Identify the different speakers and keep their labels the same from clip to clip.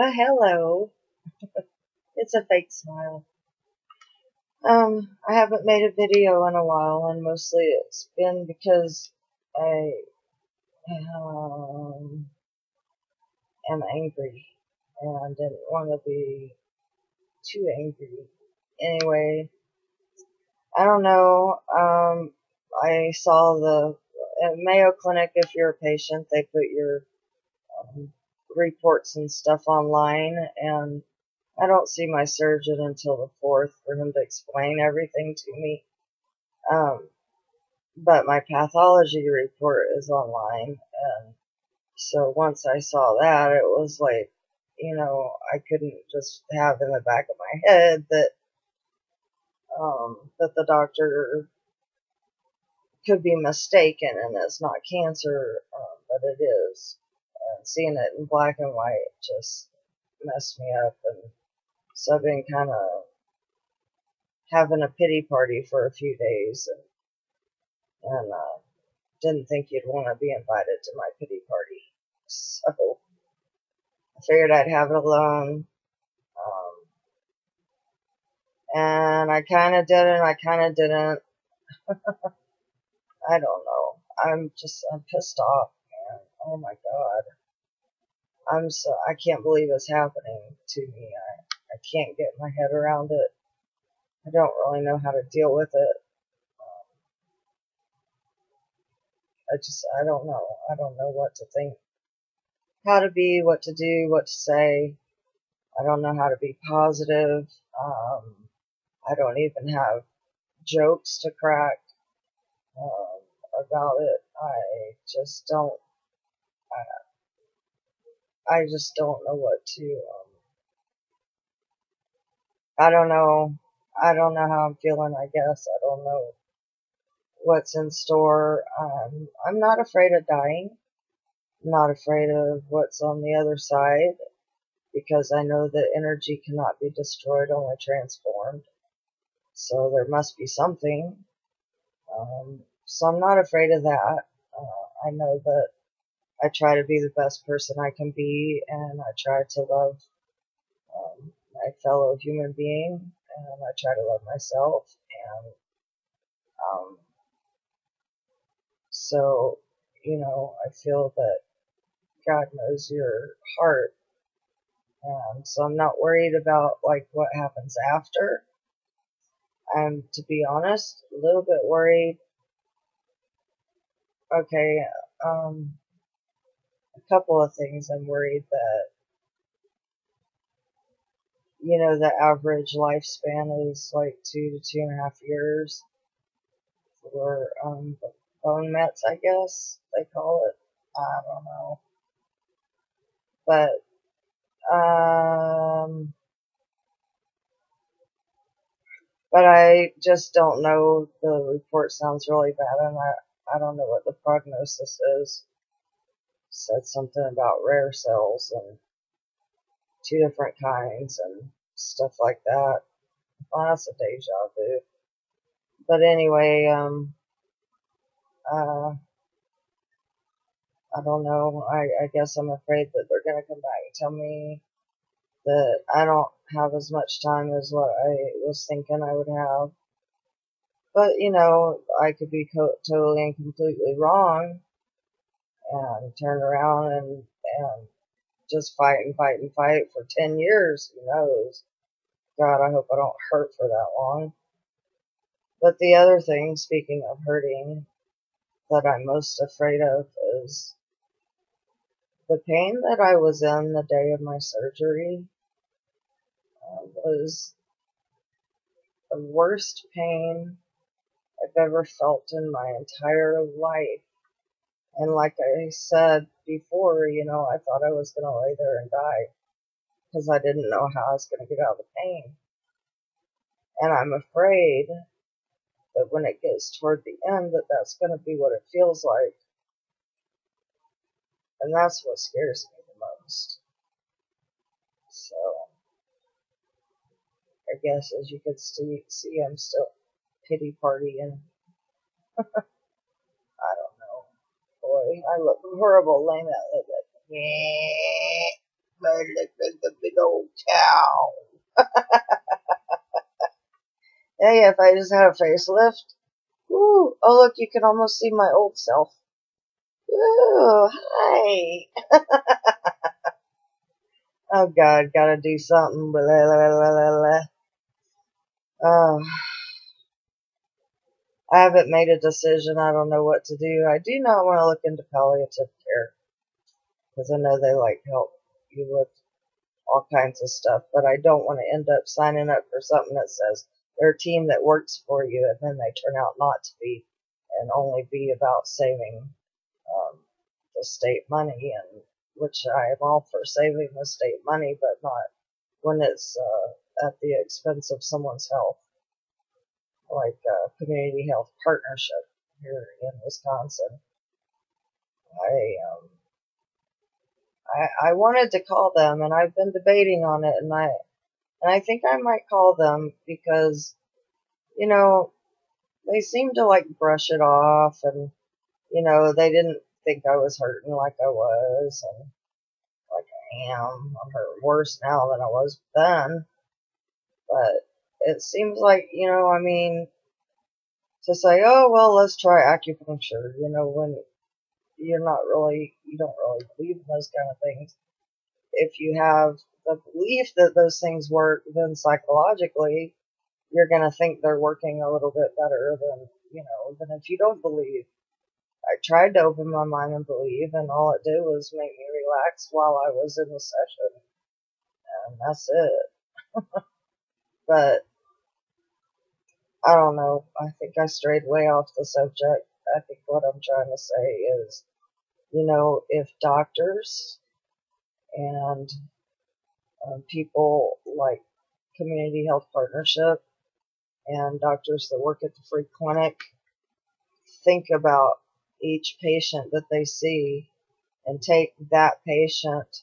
Speaker 1: Well, hello. It's a fake smile. I haven't made a video in a while, and mostly it's been because I am angry and didn't want to be too angry. Anyway, I don't know. I saw at Mayo Clinic, if you're a patient, they put your um, reports and stuff online, and I don't see my surgeon until the 4th for him to explain everything to me. But my pathology report is online, and so once I saw that, it was like, I couldn't just have in the back of my head that the doctor could be mistaken and it's not cancer, but it is. And seeing it in black and white just messed me up, and so I've been kind of having a pity party for a few days, and didn't think you'd want to be invited to my pity party. So I figured I'd have it alone. And I kind of did and I kind of didn't. I don't know. I'm pissed off, man. Oh my God. I can't believe it's happening to me. I can't get my head around it. I don't really know how to deal with it. I don't know. I don't know what to think, how to be, what to do, what to say. I don't know how to be positive. I don't even have jokes to crack about it. I just don't know what to. I don't know. I don't know how I'm feeling. I guess I don't know what's in store. I'm not afraid of dying. I'm not afraid of what's on the other side, because I know that energy cannot be destroyed, only transformed. So there must be something. So I'm not afraid of that. I know that I try to be the best person I can be, and I try to love my fellow human being, and I try to love myself. And um, so, I feel that God knows your heart, and so I'm not worried about like what happens after. I'm, to be honest, a little bit worried. Okay, a couple of things. I'm worried that, the average lifespan is like 2 to 2.5 years for bone mets, I guess they call it. I don't know, but um, but I just don't know. The report sounds really bad, and I don't know what the prognosis is. Said something about rare cells and 2 different kinds and stuff like that. Well, that's a deja vu. But anyway, uh, I don't know. I guess I'm afraid that they're gonna come back and tell me that I don't have as much time as what I was thinking I would have. But I could be totally and completely wrong, and turn around and just fight and fight and fight for 10 years. Who knows? God, I hope I don't hurt for that long. But the other thing, speaking of hurting, that I'm most afraid of is the pain that I was in the day of my surgery. Was the worst pain I've ever felt in my entire life. And like I said before, I thought I was going to lay there and die because I didn't know how I was going to get out of the pain. And I'm afraid that when it gets toward the end, that's going to be what it feels like. And that's what scares me the most. So I guess, as you can see, I'm still pity partying. I don't know. Boy, I look horrible laying that like that. old cow. Hey, if I just had a facelift. Ooh, oh look, you can almost see my old self. Ooh, hi. Oh God, gotta do something. Blah, blah, blah, blah, blah. Oh, I haven't made a decision. I don't know what to do. I do not want to look into palliative care because I know they like help you with all kinds of stuff, but I don't want to end up signing up for something that says they're a team that works for you and then they turn out not to be and only be about saving the state money, and which I am all for saving the state money, but not when it's at the expense of someone's health, like Community Health Partnership here in Wisconsin. I wanted to call them, and I've been debating on it, and I think I might call them because, you know, they seem to like brush it off, and, you know, they didn't think I was hurting like I was, and like I am. I'm hurting worse now than I was then, but it seems like, you know, I mean, to say, oh, well, let's try acupuncture, you know, when you don't really believe in those kind of things. If you have the belief that those things work, then psychologically, you're going to think they're working a little bit better than if you don't believe. I tried to open my mind and believe, and all it did was make me relax while I was in the session, and that's it. But I don't know. I think I strayed way off the subject. I think what I'm trying to say is, if doctors and people like Community Health Partnership and doctors that work at the free clinic think about each patient that they see and take that patient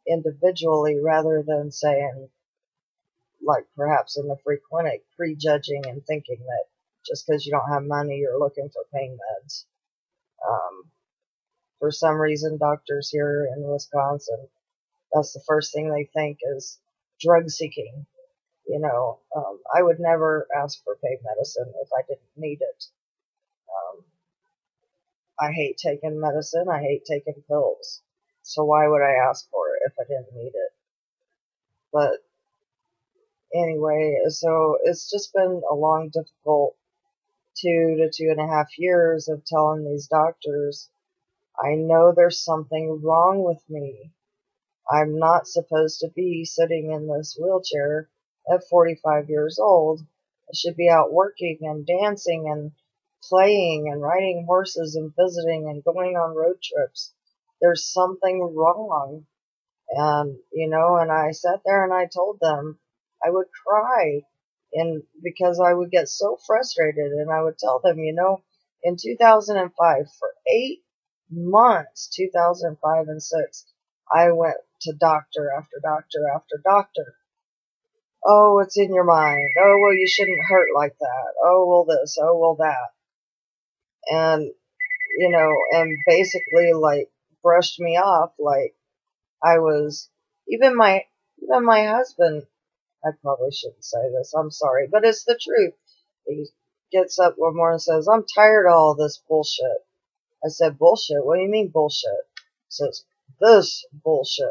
Speaker 1: individually rather than saying, like perhaps in the free clinic, prejudging and thinking that just because you don't have money, you're looking for pain meds. For some reason, doctors here in Wisconsin, that's the first thing they think is drug seeking. I would never ask for pain medicine if I didn't need it. Um, I hate taking medicine. I hate taking pills. So why would I ask for it if I didn't need it? But anyway, so it's just been a long, difficult 2 to 2.5 years of telling these doctors, I know there's something wrong with me. I'm not supposed to be sitting in this wheelchair at 45 years old. I should be out working and dancing and playing and riding horses and visiting and going on road trips. There's something wrong. And I sat there and I told them I would cry because I would get so frustrated, and I would tell them, in 2005, for 8 months, 2005 and 6, I went to doctor after doctor after doctor. Oh, it's in your mind. Oh, well, you shouldn't hurt like that. Oh, well, this. Oh, well, that. And, and basically like brushed me off like I was, even my husband, I probably shouldn't say this, I'm sorry, but it's the truth. He gets up one morning and says, I'm tired of all this bullshit. I said, bullshit? What do you mean bullshit? He says, this bullshit.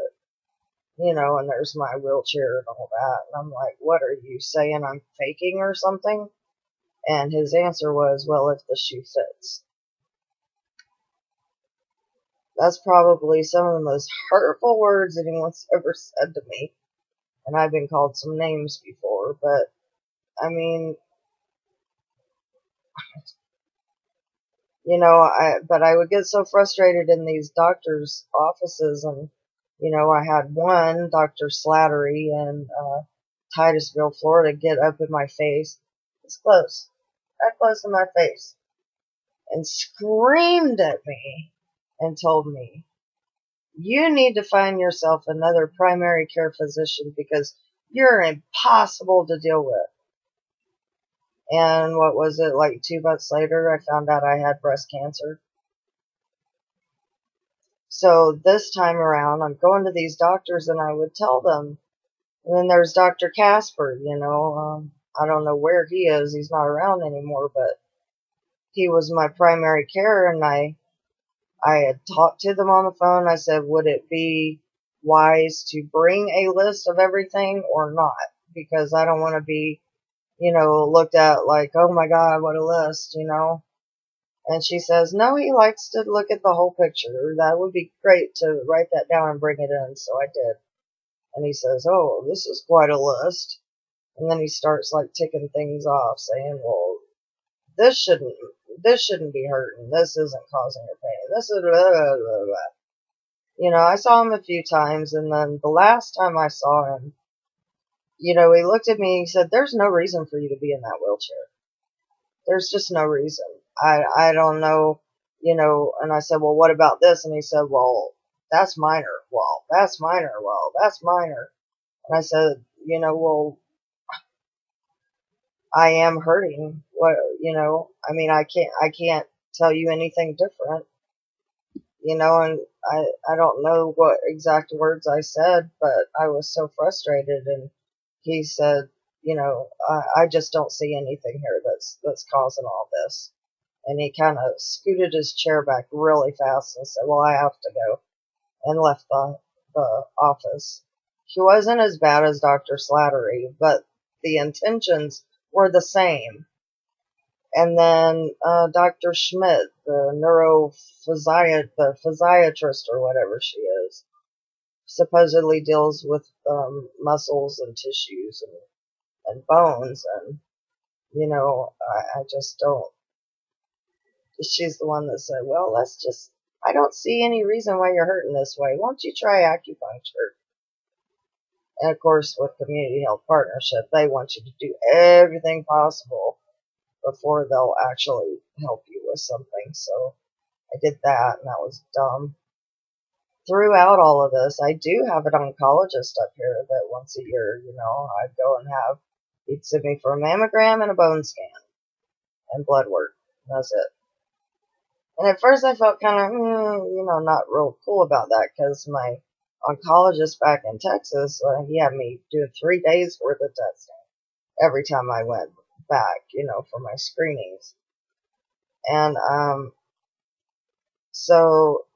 Speaker 1: And there's my wheelchair and all that. And I'm like, what are you saying? I'm faking or something? And his answer was, well, if the shoe fits. That's probably some of the most hurtful words anyone's ever said to me. And I've been called some names before, but I mean, but I would get so frustrated in these doctors' offices, and, I had one, Dr. Slattery in Titusville, Florida, get up in my face, it's close, that close in my face, and screamed at me and told me, you need to find yourself another primary care physician because you're impossible to deal with. And what was it, like 2 months later, I found out I had breast cancer. So this time around, I'm going to these doctors and I would tell them, And then there's Dr. Casper, I don't know where he is. He's not around anymore, but he was my primary care, and I had talked to them on the phone. I said, would it be wise to bring a list of everything or not? Because I don't want to be, looked at like, oh my God, what a list. And she says, no, he likes to look at the whole picture. That would be great to write that down and bring it in. So I did. And he says, oh, this is quite a list. And then he starts like ticking things off, saying, well, this shouldn't, this shouldn't be hurting. This isn't causing her pain. This is blah, blah, blah, blah. I saw him a few times, and then the last time I saw him, he looked at me and he said, there's no reason for you to be in that wheelchair. There's just no reason. I don't know, and I said, well, what about this? And he said, well, that's minor. Well, that's minor. Well, that's minor. And I said, well, I am hurting. What, I mean, I can't tell you anything different, and I don't know what exact words I said, but I was so frustrated. And he said, I just don't see anything here that's causing all this. And he kind of scooted his chair back really fast and said, well, I have to go, and left the office. He wasn't as bad as Dr. Slattery, but the intentions were the same. And then Dr. Schmidt, the physiatrist or whatever she is, supposedly deals with muscles and tissues and bones. And, I just don't. She's the one that said, well, I don't see any reason why you're hurting this way. Won't you try acupuncture? And of course, with Community Health Partnership, they want you to do everything possible before they'll actually help you with something. So I did that, and that was dumb. Throughout all of this, I do have an oncologist up here that once a year, I'd go and he'd send me for a mammogram and a bone scan and blood work. That's it. And at first I felt kind of, not real cool about that, because my oncologist back in Texas, he had me do 3 days worth of testing every time I went back, for my screenings. And so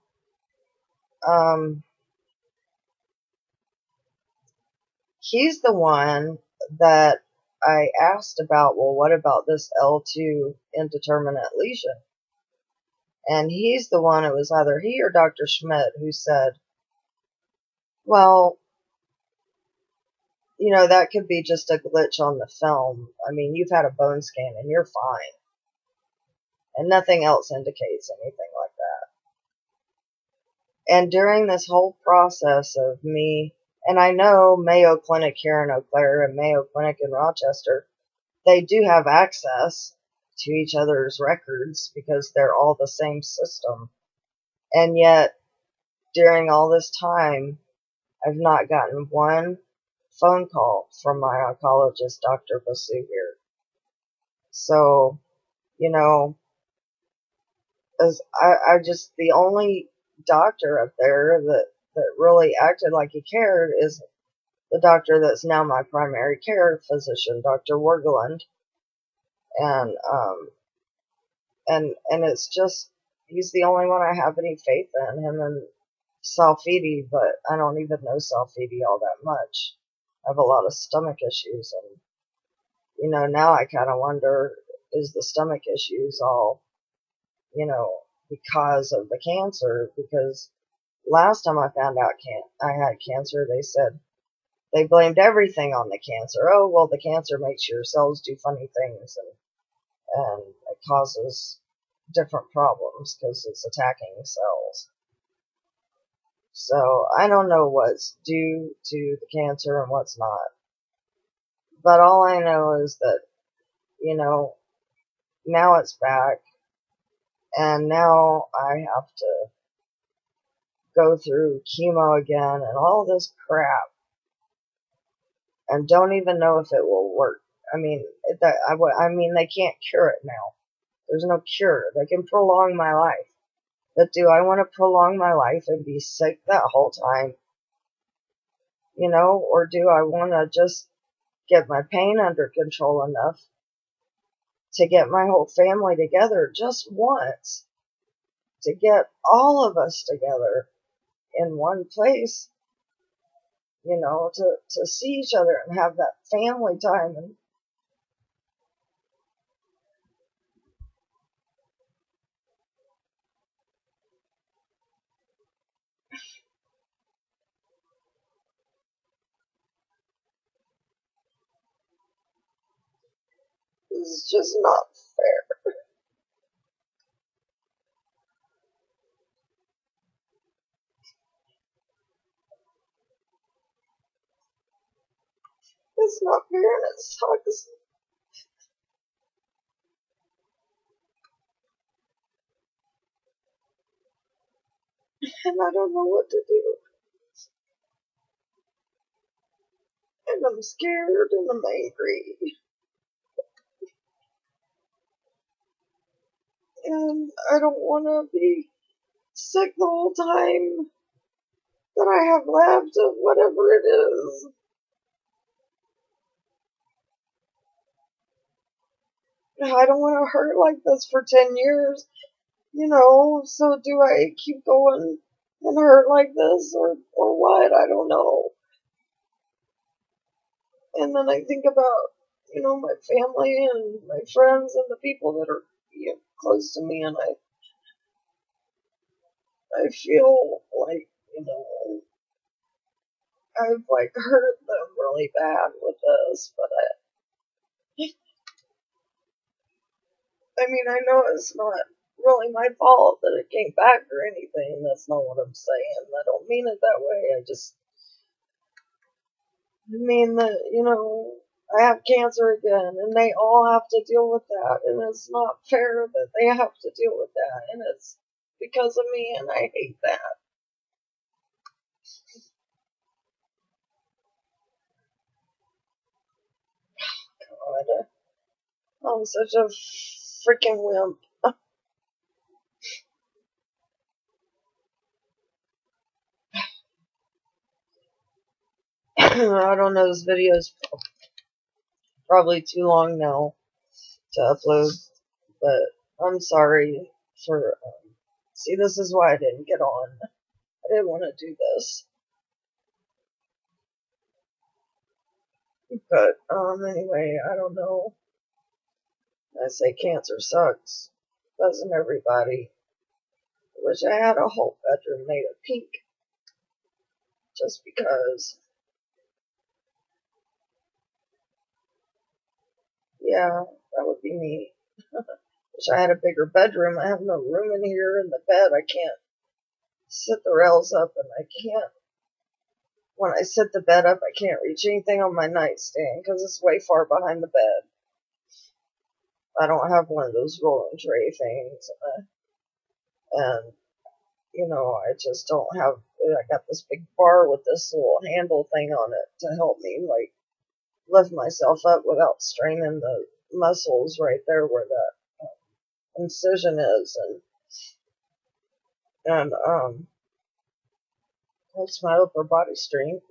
Speaker 1: he's the one that I asked about, well, what about this L2 indeterminate lesion? And he's the one, it was either he or Dr. Schmidt, who said, well, that could be just a glitch on the film. I mean, you've had a bone scan and you're fine. And nothing else indicates anything like that. And during this whole process of me, and I know Mayo Clinic here in Eau Claire and Mayo Clinic in Rochester, they do have access to each other's records because they're all the same system. And yet, during all this time, I've not gotten one phone call from my oncologist, Dr. Basu here. So, as I just, the only doctor up there that really acted like he cared is the doctor that's now my primary care physician, Dr. Wergeland. And it's just, he's the only one I have any faith in, him and Salfidi, but I don't even know Salfidi all that much. I have a lot of stomach issues, and now I kind of wonder, is the stomach issues all, because of the cancer? Because last time I found out I had cancer, they said they blamed everything on the cancer. Oh, well, the cancer makes your cells do funny things, and it causes different problems because it's attacking cells. So I don't know what's due to the cancer and what's not. But all I know is that, now it's back, and now I have to go through chemo again and all this crap, and don't even know if it will work. I mean, they can't cure it now. There's no cure. They can prolong my life. But do I want to prolong my life and be sick that whole time? or do I want to just get my pain under control enough to get my whole family together just once, to get all of us together in one place, to see each other and have that family time. And it's just not fair. It's not fair and it sucks. And I don't know what to do. And I'm scared and I'm angry. And I don't want to be sick the whole time that I have left of whatever it is. I don't want to hurt like this for 10 years, so do I keep going and hurt like this or what? I don't know. And then I think about, my family and my friends and the people that are close to me, and I feel like, I've like hurt them really bad with this, but I mean, I know it's not really my fault that it came back or anything. That's not what I'm saying. I don't mean it that way. I just mean that, I have cancer again and they all have to deal with that. And it's not fair that they have to deal with that. And it's because of me and I hate that. God, I'm such a freaking wimp. I don't know, this video's probably too long now to upload, but I'm sorry for, see, this is why I didn't get on. I didn't want to do this. But, anyway, I don't know. I say cancer sucks. Doesn't everybody? I wish I had a whole bedroom made of pink. Just because. Yeah, that would be neat. Wish I had a bigger bedroom. I have no room in here in the bed. I can't sit the rails up and I can't, when I sit the bed up, I can't reach anything on my nightstand because it's way far behind the bed. I don't have one of those rolling tray things. And I just don't have, I got this big bar with this little handle thing on it to help me, like, lift myself up without straining the muscles right there where that incision is. And helps my upper body strength.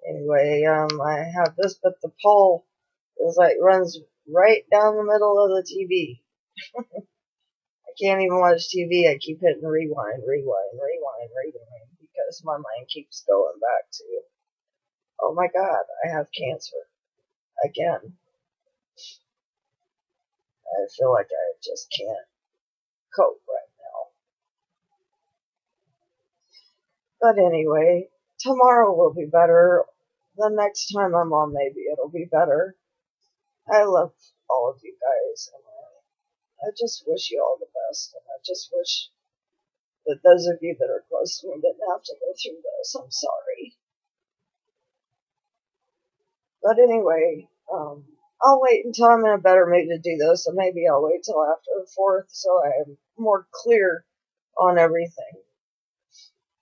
Speaker 1: Anyway, I have this, but the pole is like runs right down the middle of the TV. I can't even watch TV. I keep hitting rewind, rewind, rewind, rewind because my mind keeps going back to, oh my God, I have cancer again. I feel like I just can't cope right now. But anyway, tomorrow will be better. The next time I'm on, maybe it'll be better. I love all of you guys. And I just wish you all the best. And I just wish that those of you that are close to me didn't have to go through this. I'm sorry. But anyway, I'll wait until I'm in a better mood to do this, and maybe I'll wait till after the 4th so I am more clear on everything.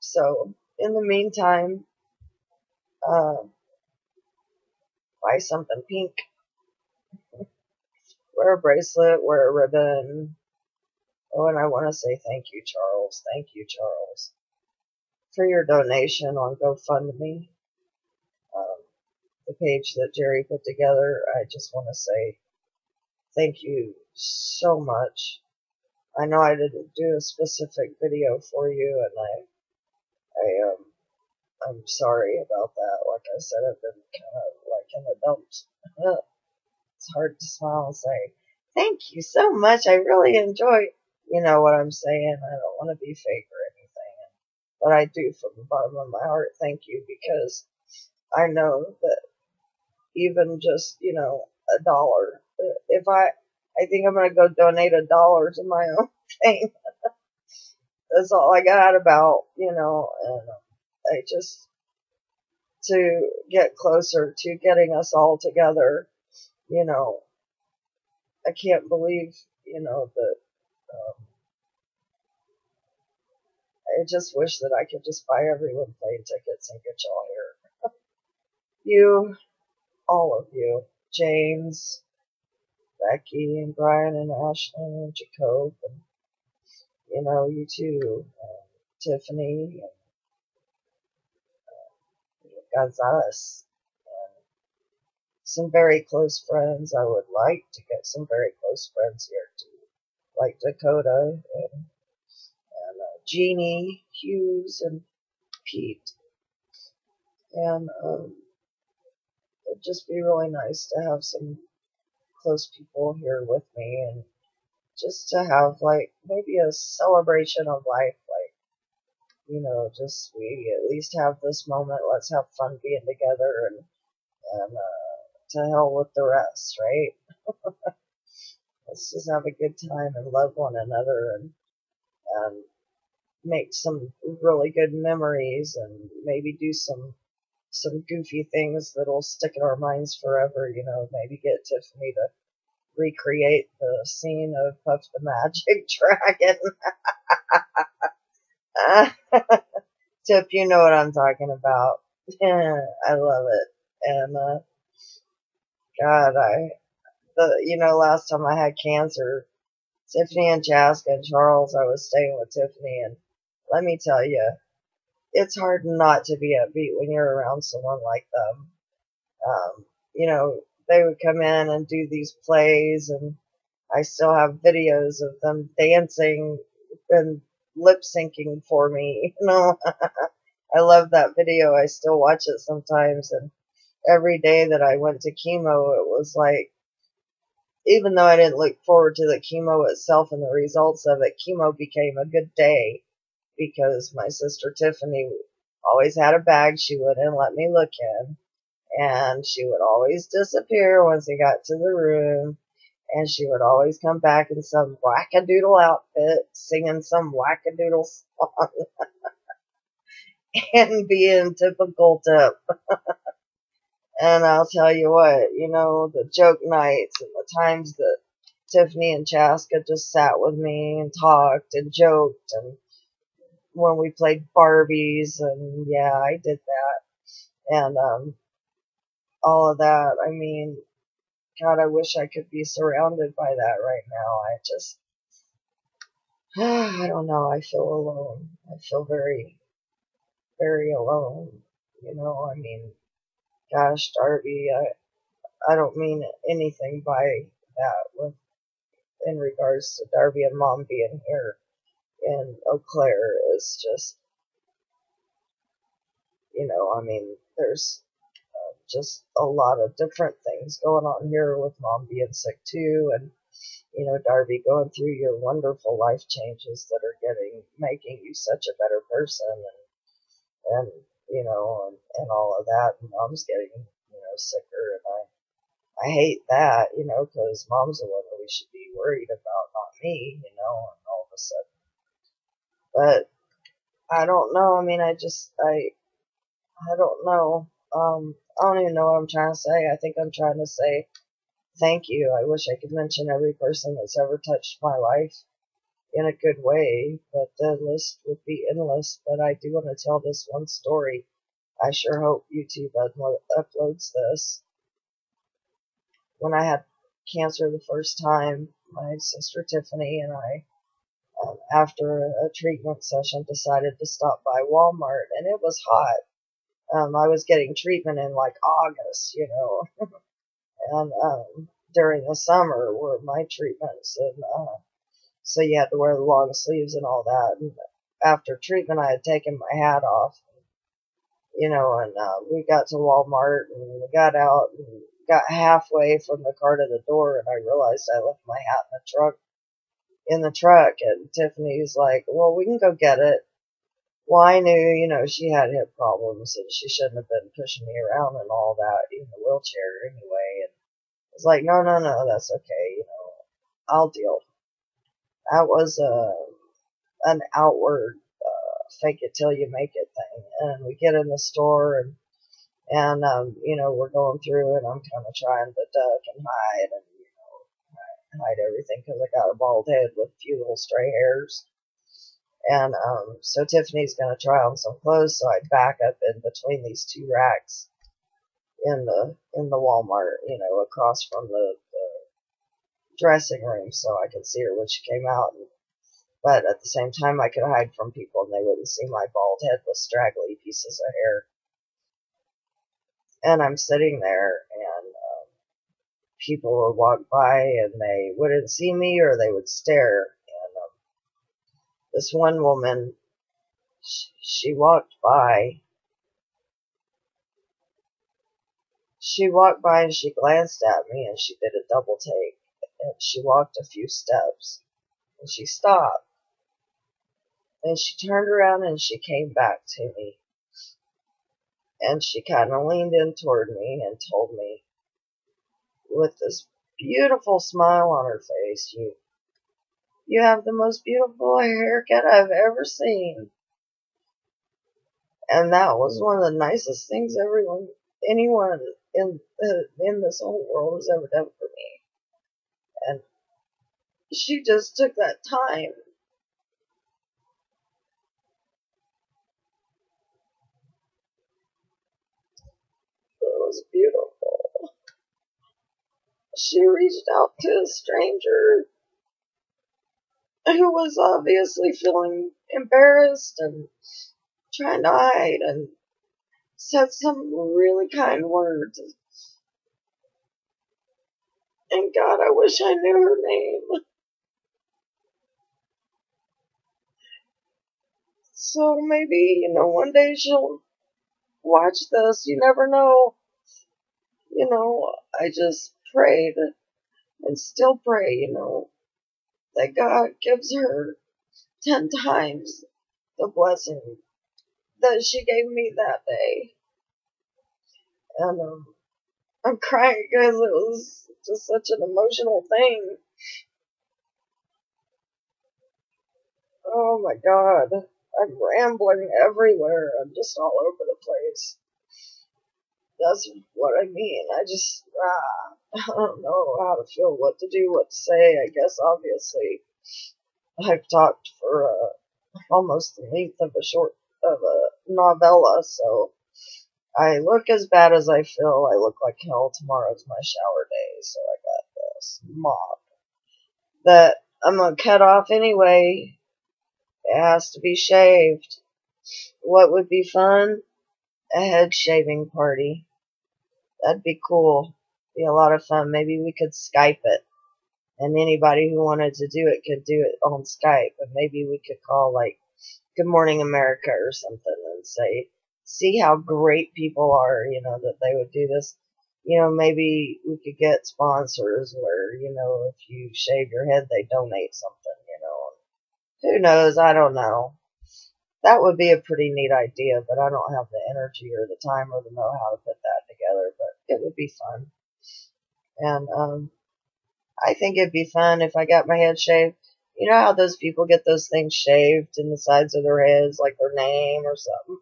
Speaker 1: So, in the meantime, buy something pink, wear a bracelet, wear a ribbon. Oh, and I want to say thank you, Charles. Thank you, Charles. for your donation on GoFundMe, um, the page that Jerry put together. I just want to say thank you so much. I know I didn't do a specific video for you, and I'm sorry about that. Like I said, I've been kind of like in the dumps. It's hard to smile and say, thank you so much. I really enjoy, you know what I'm saying. I don't want to be fake or anything, but I do from the bottom of my heart thank you, because I know that even just, you know, $1, if I think I'm going to go donate $1 to my own thing. That's all I got about, you know, and I just, to get closer to getting us all together, you know, I can't believe, you know, that, I just wish that I could just buy everyone plane tickets and get y'all here. You, all of you, James, Becky, and Brian, and Ashley, and Jacob, and, you know, you too, Tiffany, and Gonzalez, and some very close friends. I would like to get some very close friends here too, like Dakota, and Jeannie, Hughes, and Pete. And it'd just be really nice to have some close people here with me, and just to have like maybe a celebration of life, like, you know, just we at least have this moment. Let's have fun being together, and to hell with the rest, right? Let's just have a good time and love one another, and make some really good memories, and maybe do some goofy things that'll stick in our minds forever. You know, maybe get Tiffany to recreate the scene of Puff the Magic Dragon. Tip, you know what I'm talking about. I love it. And God, you know, last time I had cancer, Tiffany and Chaska and Charles, I was staying with Tiffany, and let me tell you, it's hard not to be upbeat when you're around someone like them. You know, they would come in and do these plays, and I still have videos of them dancing and lip syncing for me. You know, I love that video. I still watch it sometimes, and every day that I went to chemo, it was like, even though I didn't look forward to the chemo itself and the results of it, chemo became a good day, because my sister Tiffany always had a bag she wouldn't let me look in, and she would always disappear once we got to the room, and she would always come back in some wackadoodle outfit, singing some wackadoodle song, and being typical Tip. And I'll tell you what, you know, the joke nights and the times that Tiffany and Chaska just sat with me and talked and joked, and when we played Barbies, and yeah, I did that, and all of that. I mean, God, I wish I could be surrounded by that right now. I just, I don't know. I feel alone. I feel very, very alone. You know, I mean, gosh, Darby, I don't mean anything by that with in regards to Darby and Mom being here in Eau Claire. Is just, you know, I mean, there's just a lot of different things going on here with Mom being sick too, and, you know, Darby going through your wonderful life changes that are making you such a better person, and you know, and all of that, and Mom's getting, you know, sicker, and I hate that, you know, because Mom's the one that we should be worried about, not me, you know, and all of a sudden. But I don't know. I mean, I don't know. I don't even know what I'm trying to say. I think I'm trying to say thank you. I wish I could mention every person that's ever touched my life in a good way, but the list would be endless. But I do want to tell this one story. I sure hope YouTube uploads this. When I had cancer the first time, my sister Tiffany and I after a treatment session, decided to stop by Walmart, and it was hot. I was getting treatment in like August, and during the summer were my treatments, and so you had to wear the long sleeves and all that. And after treatment, I had taken my hat off, and we got to Walmart and we got out and got halfway from the car to the door, and I realized I left my hat in the truck, and Tiffany's like, well, we can go get it. Well, I knew, she had hip problems and she shouldn't have been pushing me around and all that in the wheelchair anyway. And I was like, no, no, no, that's okay. I'll deal. That was an outward fake it till you make it thing. And we get in the store and we're going through and I'm kind of trying to duck and hide and, hide everything because I got a bald head with a few little stray hairs. And so Tiffany's going to try on some clothes, so I back up in between these two racks in the Walmart, across from the dressing room, so I could see her when she came out. But at the same time, I could hide from people, and they wouldn't see my bald head with straggly pieces of hair. And I'm sitting there, and people would walk by, and they wouldn't see me, or they would stare. And this one woman, she walked by. She walked by and she glanced at me and she did a double take. And she walked a few steps and she stopped. And she turned around and she came back to me. And she kind of leaned in toward me and told me, with this beautiful smile on her face, you have the most beautiful haircut I've ever seen. And that was one of the nicest things anyone in this whole world has ever done for me. And she just took that time. It was beautiful. She reached out to a stranger who was obviously feeling embarrassed and trying to hide, and said some really kind words. And God, I wish I knew her name. So maybe, one day she'll watch this. You never know. I just prayed and still pray, that God gives her 10 times the blessing that she gave me that day. And I'm crying because it was just such an emotional thing. Oh my God. I'm rambling everywhere. I'm just all over the place. That's what I mean. I don't know how to feel, what to do, what to say. I guess obviously I've talked for almost the length of a novella, so I look as bad as I feel. I look like hell. Tomorrow's my shower day, so I got this mop that I'm gonna cut off anyway. It has to be shaved. What would be fun? A head shaving party. That'd be cool. Be a lot of fun. Maybe we could Skype it. And anybody who wanted to do it could do it on Skype. And maybe we could call like Good Morning America or something and say, see how great people are, that they would do this. Maybe we could get sponsors where, if you shave your head, they donate something, Who knows? I don't know. That would be a pretty neat idea, but I don't have the energy or the time or the know-how to put that together, but it would be fun. And I think it'd be fun if I got my head shaved. You know how those people get those things shaved in the sides of their heads, like their name or something?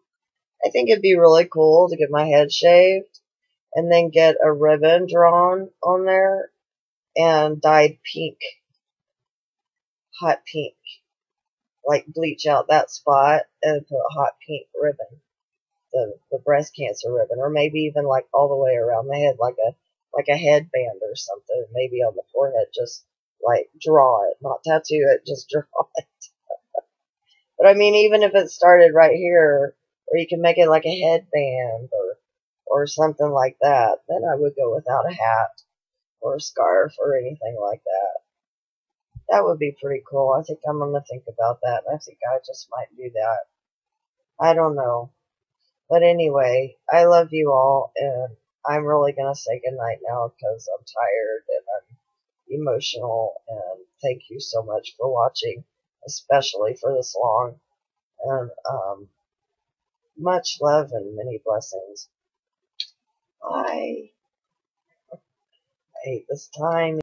Speaker 1: I think it'd be really cool to get my head shaved and then get a ribbon drawn on there and dyed pink, hot pink. Like bleach out that spot and put a hot pink ribbon, the breast cancer ribbon, or maybe even like all the way around the head, like a headband or something. Maybe on the forehead, just like draw it, not tattoo it, just draw it. But I mean, even if it started right here, or you can make it like a headband or something like that, then I would go without a hat or a scarf or anything like that. That would be pretty cool. I think I'm gonna think about that. I think I just might do that. I don't know. But anyway, I love you all, and I'm really gonna say goodnight now because I'm tired and I'm emotional. And thank you so much for watching, especially for this long. And much love and many blessings. Bye. I hate this time.